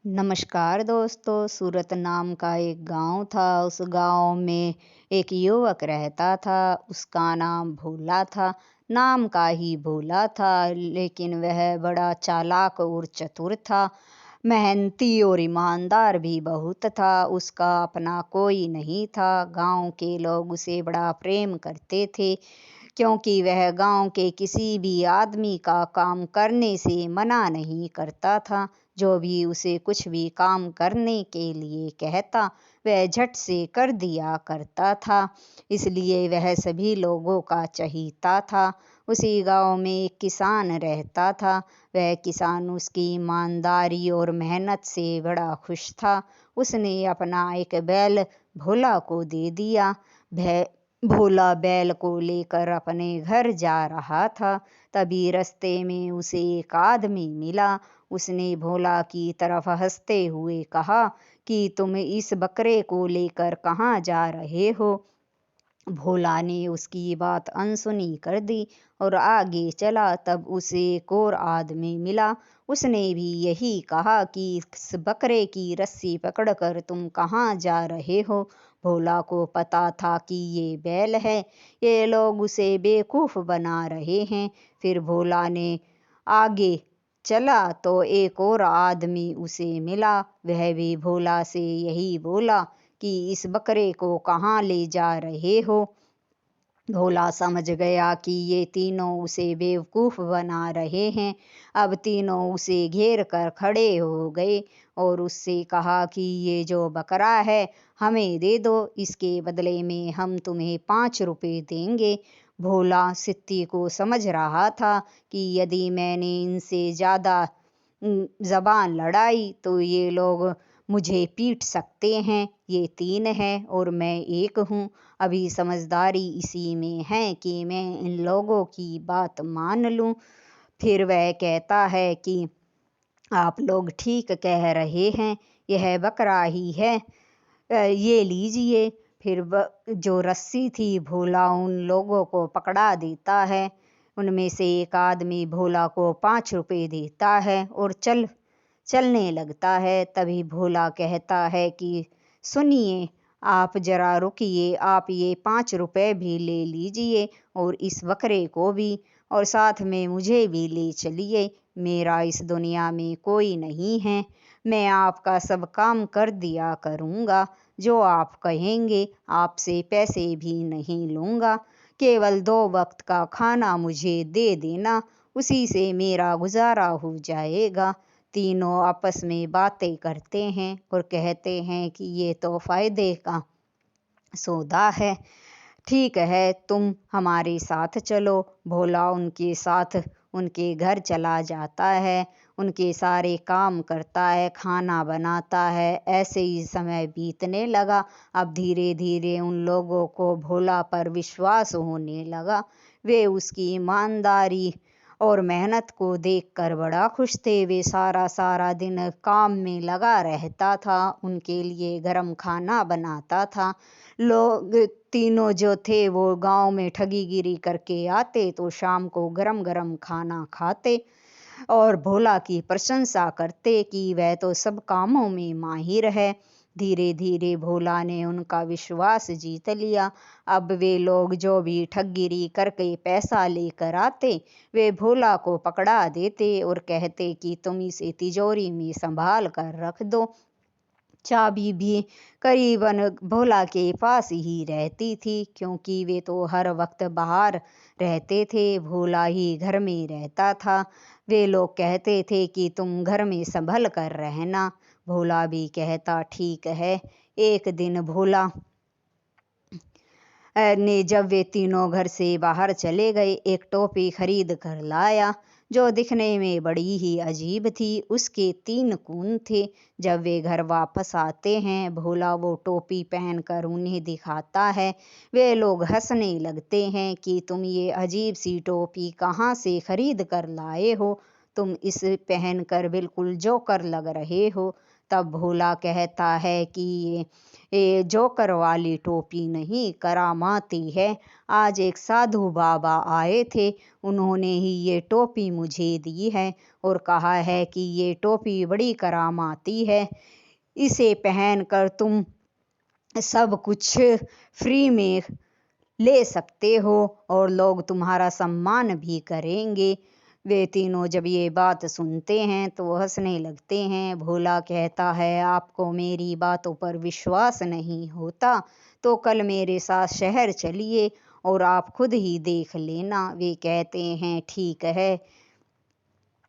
नमस्कार दोस्तों। सूरत नाम का एक गांव था। उस गांव में एक युवक रहता था। उसका नाम भोला था। नाम का ही भोला था, लेकिन वह बड़ा चालाक और चतुर था। मेहनती और ईमानदार भी बहुत था। उसका अपना कोई नहीं था। गांव के लोग उसे बड़ा प्रेम करते थे, क्योंकि वह गांव के किसी भी आदमी का काम करने से मना नहीं करता था। जो भी उसे कुछ भी काम करने के लिए कहता, वह झट से कर दिया करता था। इसलिए वह सभी लोगों का चहीता था। उसी गांव में एक किसान रहता था। वह किसान उसकी ईमानदारी और मेहनत से बड़ा खुश था। उसने अपना एक बैल भोला को दे दिया। भोला बैल को लेकर अपने घर जा रहा था। तभी रास्ते में उसे एक आदमी मिला। उसने भोला की तरफ हंसते हुए कहा कि तुम इस बकरे को लेकर कहाँ जा रहे हो। भोला ने उसकी बात अनसुनी कर दी और आगे चला। तब उसे एक और आदमी मिला। उसने भी यही कहा कि इस बकरे की रस्सी पकड़कर तुम कहाँ जा रहे हो। भोला को पता था कि ये बैल है, ये लोग उसे बेवकूफ़ बना रहे हैं। फिर भोला ने आगे चला तो एक और आदमी उसे मिला। वह भी भोला से यही बोला कि इस बकरे को कहाँ ले जा रहे हो। भोला समझ गया कि ये तीनों उसे बेवकूफ़ बना रहे हैं। अब तीनों उसे घेर कर खड़े हो गए और उससे कहा कि ये जो बकरा है हमें दे दो, इसके बदले में हम तुम्हें 5 रुपए देंगे। भोला स्थिति को समझ रहा था कि यदि मैंने इनसे ज़्यादा ज़बान लड़ाई तो ये लोग मुझे पीट सकते हैं। ये 3 हैं और मैं एक हूँ। अभी समझदारी इसी में है कि मैं इन लोगों की बात मान लूँ। फिर वह कहता है कि आप लोग ठीक कह रहे हैं, यह बकरा ही है, ये लीजिए। फिर जो रस्सी थी भोला उन लोगों को पकड़ा देता है। उनमें से एक आदमी भोला को 5 रुपए देता है और चलने लगता है। तभी भोला कहता है कि सुनिए, आप जरा रुकिए, आप ये 5 रुपए भी ले लीजिए और इस बकरे को भी, और साथ में मुझे भी ले चलिए। मेरा इस दुनिया में कोई नहीं है। मैं आपका सब काम कर दिया करूँगा। जो आप कहेंगे, आपसे पैसे भी नहीं लूँगा। केवल 2 वक्त का खाना मुझे दे देना, उसी से मेरा गुजारा हो जाएगा। तीनों आपस में बातें करते हैं और कहते हैं कि ये तो फायदे का सौदा है। ठीक है, तुम हमारे साथ चलो। भोला उनके साथ उनके घर चला जाता है। उनके सारे काम करता है, खाना बनाता है। ऐसे ही समय बीतने लगा। अब धीरे धीरे उन लोगों को भोला पर विश्वास होने लगा। वे उसकी ईमानदारी और मेहनत को देखकर बड़ा खुश थे। वे सारा सारा दिन काम में लगा रहता था, उनके लिए गरम खाना बनाता था। लोग तीनों जो थे वो गांव में ठगीगिरी करके आते तो शाम को गरम गरम खाना खाते और भोला की प्रशंसा करते कि वह तो सब कामों में माहिर है। धीरे धीरे भोला ने उनका विश्वास जीत लिया। अब वे लोग जो भी ठगगिरी करके पैसा लेकर आते, वे भोला को पकड़ा देते और कहते कि तुम इसे तिजोरी में संभाल कर रख दो। चाबी भी करीबन भोला के पास ही रहती थी, क्योंकि वे तो हर वक्त बाहर रहते थे, भोला ही घर में रहता था। वे लोग कहते थे कि तुम घर में संभल कर रहना। भोला भी कहता ठीक है। एक दिन भोला ने, जब वे तीनों घर से बाहर चले गए, एक टोपी खरीद कर लाया जो दिखने में बड़ी ही अजीब थी। उसके 3 खून थे। जब वे घर वापस आते हैं, भोला वो टोपी पहनकर उन्हें दिखाता है। वे लोग हंसने लगते हैं कि तुम ये अजीब सी टोपी कहाँ से खरीद कर लाए हो। तुम इसे पहनकर बिल्कुल जोकर लग रहे हो। तब भोला कहता है कि ये जोकर वाली टोपी नहीं, करामाती है। आज एक साधु बाबा आए थे, उन्होंने ही ये टोपी मुझे दी है और कहा है कि ये टोपी बड़ी करामाती है, इसे पहनकर तुम सब कुछ फ्री में ले सकते हो और लोग तुम्हारा सम्मान भी करेंगे। वे तीनों जब ये बात सुनते हैं तो हंसने लगते हैं। भोला कहता है, आपको मेरी बातों पर विश्वास नहीं होता तो कल मेरे साथ शहर चलिए और आप खुद ही देख लेना। वे कहते हैं ठीक है।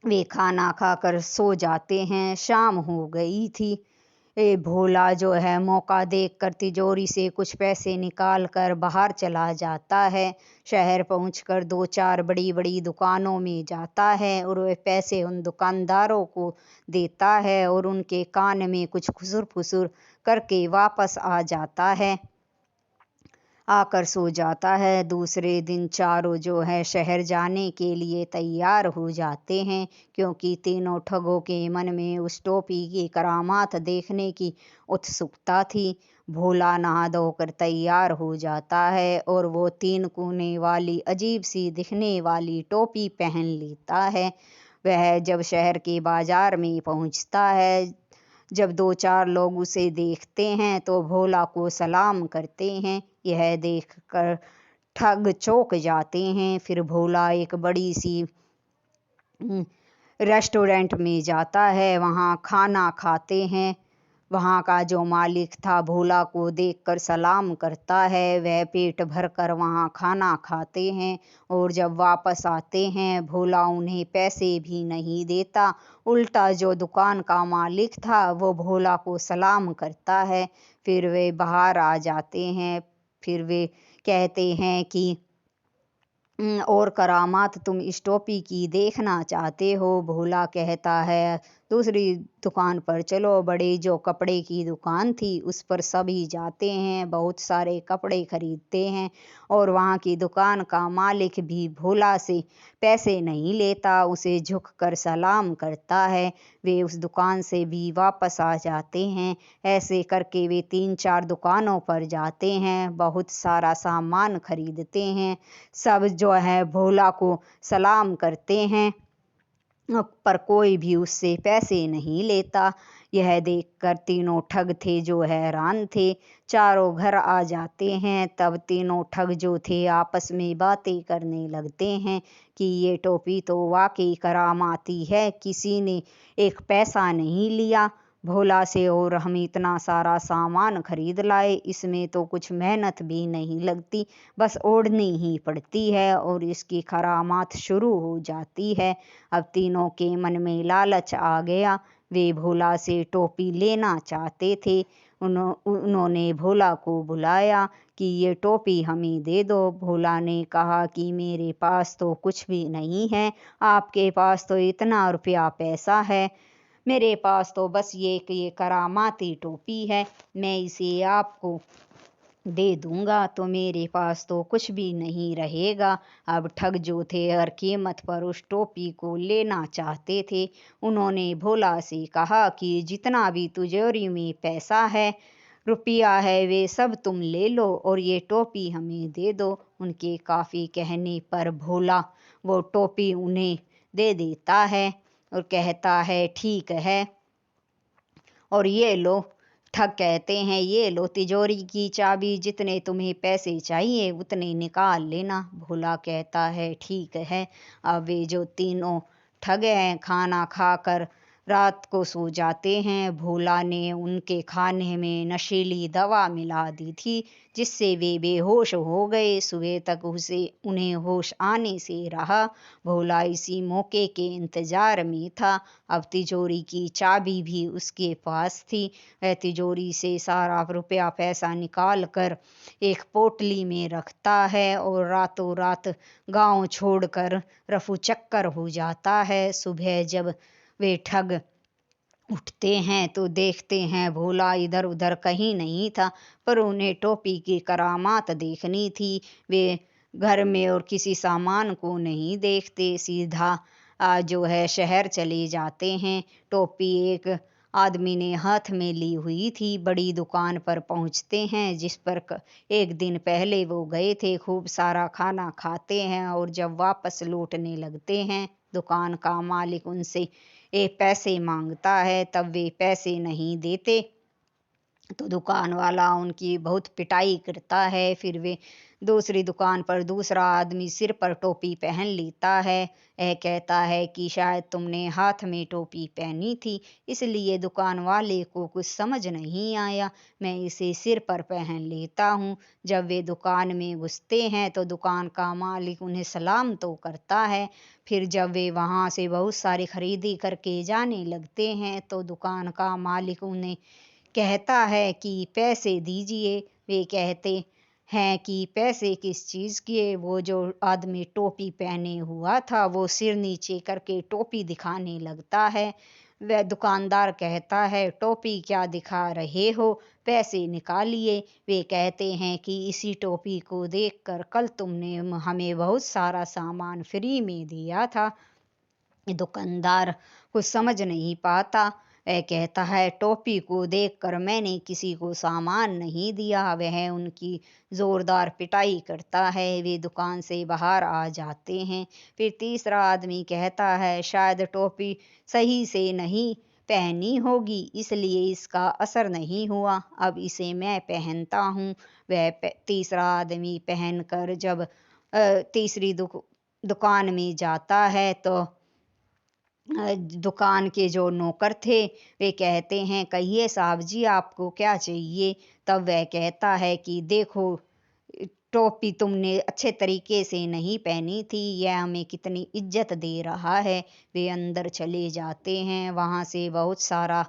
वे खाना खाकर सो जाते हैं। शाम हो गई थी। भोला जो है मौका देखकर तिजोरी से कुछ पैसे निकाल कर बाहर चला जाता है। शहर पहुंचकर 2-4 बड़ी बड़ी दुकानों में जाता है और वह पैसे उन दुकानदारों को देता है और उनके कान में कुछ खुसुर फुसुर करके वापस आ जाता है, आकर सो जाता है। दूसरे दिन चारों जो है शहर जाने के लिए तैयार हो जाते हैं, क्योंकि तीनों ठगों के मन में उस टोपी की करामात देखने की उत्सुकता थी। भोला नहा धोकर तैयार हो जाता है और वो 3 कोने वाली अजीब सी दिखने वाली टोपी पहन लेता है। वह जब शहर के बाजार में पहुंचता है, जब 2-4 लोग उसे देखते हैं तो भोला को सलाम करते हैं। यह देखकर ठग चौंक जाते हैं। फिर भोला एक बड़ी सी रेस्टोरेंट में जाता है, वहाँ खाना खाते हैं। वहाँ का जो मालिक था भोला को देखकर सलाम करता है। वह पेट भर कर वहाँ खाना खाते हैं और जब वापस आते हैं भोला उन्हें पैसे भी नहीं देता। उल्टा जो दुकान का मालिक था वो भोला को सलाम करता है। फिर वे बाहर आ जाते हैं। फिर वे कहते हैं कि और करामात तुम इस टोपी की देखना चाहते हो? भोला कहता है, दूसरी दुकान पर चलो। बड़ी जो कपड़े की दुकान थी उस पर सभी जाते हैं, बहुत सारे कपड़े खरीदते हैं और वहाँ की दुकान का मालिक भी भोला से पैसे नहीं लेता, उसे झुक कर सलाम करता है। वे उस दुकान से भी वापस आ जाते हैं। ऐसे करके वे 3-4 दुकानों पर जाते हैं, बहुत सारा सामान खरीदते हैं। सब जो है भोला को सलाम करते हैं पर कोई भी उससे पैसे नहीं लेता। यह देखकर तीनों ठग थे जो हैरान थे। चारों घर आ जाते हैं। तब तीनों ठग जो थे आपस में बातें करने लगते हैं कि ये टोपी तो वाकई करामाती है, किसी ने एक पैसा नहीं लिया भोला से और हम इतना सारा सामान खरीद लाए, इसमें तो कुछ मेहनत भी नहीं लगती, बस ओढ़नी ही पड़ती है और इसकी करामात शुरू हो जाती है। अब तीनों के मन में लालच आ गया। वे भोला से टोपी लेना चाहते थे। उन्होंने भोला को बुलाया कि ये टोपी हमें दे दो। भोला ने कहा कि मेरे पास तो कुछ भी नहीं है, आपके पास तो इतना रुपया पैसा है, मेरे पास तो बस ये करामाती टोपी है, मैं इसे आपको दे दूंगा तो मेरे पास तो कुछ भी नहीं रहेगा। अब ठग जो थे हर कीमत पर उस टोपी को लेना चाहते थे। उन्होंने भोला से कहा कि जितना भी तिजोरी में पैसा है, रुपया है, वे सब तुम ले लो और ये टोपी हमें दे दो। उनके काफ़ी कहने पर भोला वो टोपी उन्हें दे देता है और कहता है ठीक है और ये लो। ठग कहते हैं, ये लो तिजोरी की चाबी, जितने तुम्हें पैसे चाहिए उतने निकाल लेना। भोला कहता है ठीक है। अब वे जो तीनों ठग हैं खाना खाकर रात को सो जाते हैं। भोला ने उनके खाने में नशीली दवा मिला दी थी, जिससे वे बेहोश हो गए। सुबह तक उन्हें होश आने से रहा। भोला इसी मौके के इंतजार में था। अब तिजोरी की चाबी भी उसके पास थी। वह तिजोरी से सारा रुपया पैसा निकाल कर एक पोटली में रखता है और रातों रात गांव छोड़कर रफू चक्कर हो जाता है। सुबह जब वे ठग उठते हैं तो देखते हैं भोला इधर उधर कहीं नहीं था, पर उन्हें टोपी की करामात देखनी थी। वे घर में और किसी सामान को नहीं देखते, सीधा जो है शहर चले जाते हैं। टोपी एक आदमी ने हाथ में ली हुई थी। बड़ी दुकान पर पहुंचते हैं जिस पर एक दिन पहले वो गए थे। खूब सारा खाना खाते हैं और जब वापस लौटने लगते हैं दुकान का मालिक उनसे पैसे मांगता है। तब वे पैसे नहीं देते तो दुकान वाला उनकी बहुत पिटाई करता है। फिर वे दूसरी दुकान पर दूसरा आदमी सिर पर टोपी पहन लेता है। यह कहता है कि शायद तुमने हाथ में टोपी पहनी थी इसलिए दुकान वाले को कुछ समझ नहीं आया, मैं इसे सिर पर पहन लेता हूँ। जब वे दुकान में घुसते हैं तो दुकान का मालिक उन्हें सलाम तो करता है। फिर जब वे वहाँ से बहुत सारी खरीदी करके जाने लगते हैं तो दुकान का मालिक उन्हें कहता है कि पैसे दीजिए। वे कहते हैं कि पैसे किस चीज़ के। वो जो आदमी टोपी पहने हुआ था वो सिर नीचे करके टोपी दिखाने लगता है। वह दुकानदार कहता है टोपी क्या दिखा रहे हो, पैसे निकालिए। वे कहते हैं कि इसी टोपी को देखकर कल तुमने हमें बहुत सारा सामान फ्री में दिया था। दुकानदार कुछ समझ नहीं पाता। वह कहता है टोपी को देखकर मैंने किसी को सामान नहीं दिया। वह उनकी जोरदार पिटाई करता है। वे दुकान से बाहर आ जाते हैं। फिर तीसरा आदमी कहता है शायद टोपी सही से नहीं पहनी होगी इसलिए इसका असर नहीं हुआ, अब इसे मैं पहनता हूँ। वह तीसरा आदमी पहनकर जब तीसरी दुकान में जाता है तो दुकान के जो नौकर थे वे कहते हैं कहिए साहब जी आपको क्या चाहिए। तब वह कहता है कि देखो टोपी तुमने अच्छे तरीके से नहीं पहनी थी, यह हमें कितनी इज्जत दे रहा है। वे अंदर चले जाते हैं, वहाँ से बहुत सारा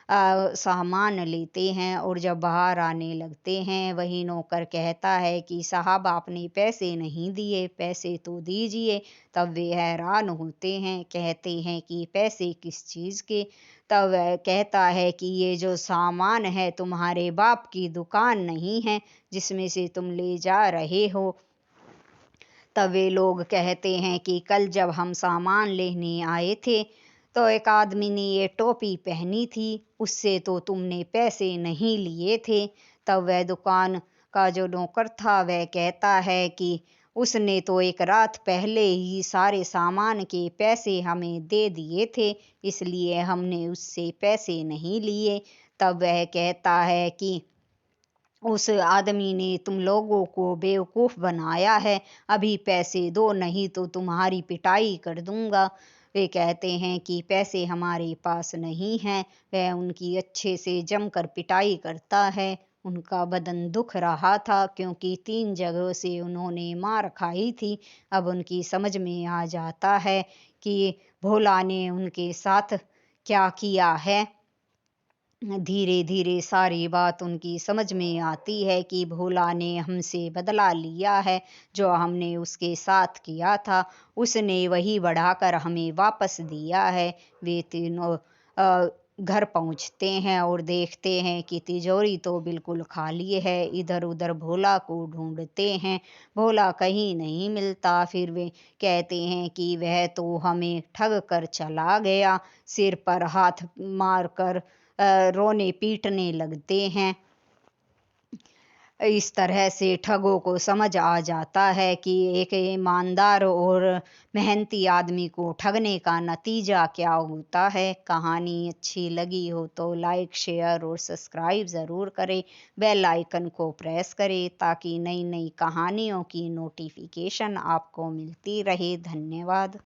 सामान लेते हैं और जब बाहर आने लगते हैं वही नौकर कहता है कि साहब आपने पैसे नहीं दिए, पैसे तो दीजिए। तब वे हैरान होते हैं, कहते हैं कि पैसे किस चीज़ के। तब वह कहता है कि ये जो सामान है तुम्हारे बाप की दुकान नहीं है जिसमें से तुम ले जा रहे हो। तब वे लोग कहते हैं कि कल जब हम सामान लेने आए थे तो एक आदमी ने ये टोपी पहनी थी, उससे तो तुमने पैसे नहीं लिए थे। तब वह दुकान का जो नौकर था वह कहता है कि उसने तो एक रात पहले ही सारे सामान के पैसे हमें दे दिए थे इसलिए हमने उससे पैसे नहीं लिए। तब वह कहता है कि उस आदमी ने तुम लोगों को बेवकूफ़ बनाया है, अभी पैसे दो नहीं तो तुम्हारी पिटाई कर दूंगा। वे कहते हैं कि पैसे हमारे पास नहीं हैं। वह उनकी अच्छे से जमकर पिटाई करता है। उनका बदन दुख रहा था क्योंकि 3 जगह से उन्होंने मार खाई थी। अब उनकी समझ में आ जाता है कि भोला ने उनके साथ क्या किया है। धीरे धीरे सारी बात उनकी समझ में आती है कि भोला ने हमसे बदला लिया है, जो हमने उसके साथ किया था उसने वही बढ़ाकर हमें वापस दिया है। वे तीनों घर पहुंचते हैं और देखते हैं कि तिजोरी तो बिल्कुल खाली है। इधर उधर भोला को ढूंढते हैं, भोला कहीं नहीं मिलता। फिर वे कहते हैं कि वह तो हमें ठग कर चला गया। सिर पर हाथ मारकर रोने पीटने लगते हैं। इस तरह से ठगों को समझ आ जाता है कि एक ईमानदार और मेहनती आदमी को ठगने का नतीजा क्या होता है। कहानी अच्छी लगी हो तो लाइक शेयर और सब्सक्राइब ज़रूर करें। बेल आइकन को प्रेस करें ताकि नई नई कहानियों की नोटिफिकेशन आपको मिलती रहे। धन्यवाद।